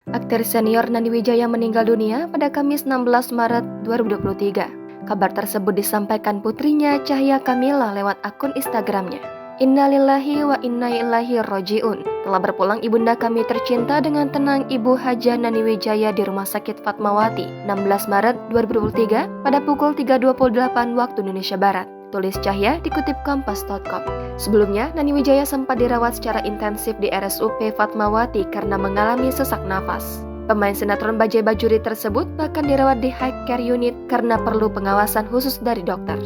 Aktris senior Nani Wijaya meninggal dunia pada Kamis 16 Maret 2023. Kabar tersebut disampaikan putrinya Cahya Kamila lewat akun Instagramnya. Innalillahi wa inna ilaihi roji'un. Telah berpulang ibunda kami tercinta dengan tenang Ibu Haja Nani Wijaya di Rumah Sakit Fatmawati 16 Maret 2023 pada pukul 3.28 waktu Indonesia Barat. Tulis Cahya dikutip kompas.com. Sebelumnya, Nani Wijaya sempat dirawat secara intensif di RSUP Fatmawati karena mengalami sesak nafas. Pemain sinetron Bajaj Bajuri tersebut bahkan dirawat di high care unit karena perlu pengawasan khusus dari dokter.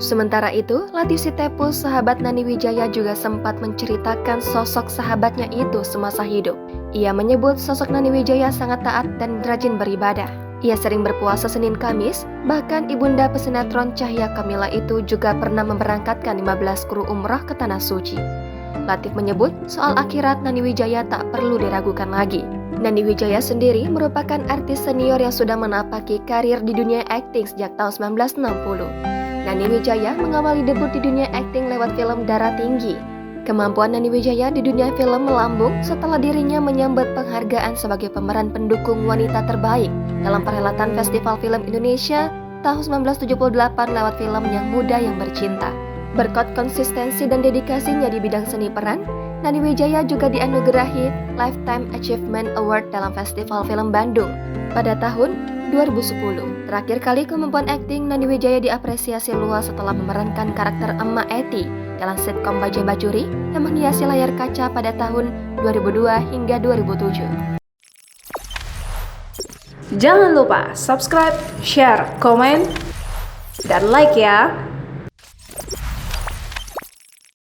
Sementara itu, Latief Sitepu, sahabat Nani Wijaya juga sempat menceritakan sosok sahabatnya itu semasa hidup. Ia menyebut sosok Nani Wijaya sangat taat dan rajin beribadah. Ia sering berpuasa Senin Kamis, bahkan ibunda pesinetron Cahya Kamila itu juga pernah memberangkatkan 15 kru umrah ke Tanah Suci. Latief menyebut soal akhirat Nani Wijaya tak perlu diragukan lagi. Nani Wijaya sendiri merupakan artis senior yang sudah menapaki karir di dunia akting sejak tahun 1960. Nani Wijaya mengawali debut di dunia akting lewat film Darah Tinggi. Kemampuan Nani Wijaya di dunia film melambung setelah dirinya menyambut penghargaan sebagai pemeran pendukung wanita terbaik dalam perhelatan Festival Film Indonesia tahun 1978 lewat film Yang Muda Yang Bercinta. Berkat konsistensi dan dedikasinya di bidang seni peran, Nani Wijaya juga dianugerahi Lifetime Achievement Award dalam Festival Film Bandung pada tahun 2010. Terakhir kali kemampuan akting Nani Wijaya diapresiasi luas setelah memerankan karakter Emak Eti dalam sitkom Bajaj Bajuri yang menghiasi layar kaca pada tahun 2002 hingga 2007. Jangan lupa subscribe, share, komen, dan like ya!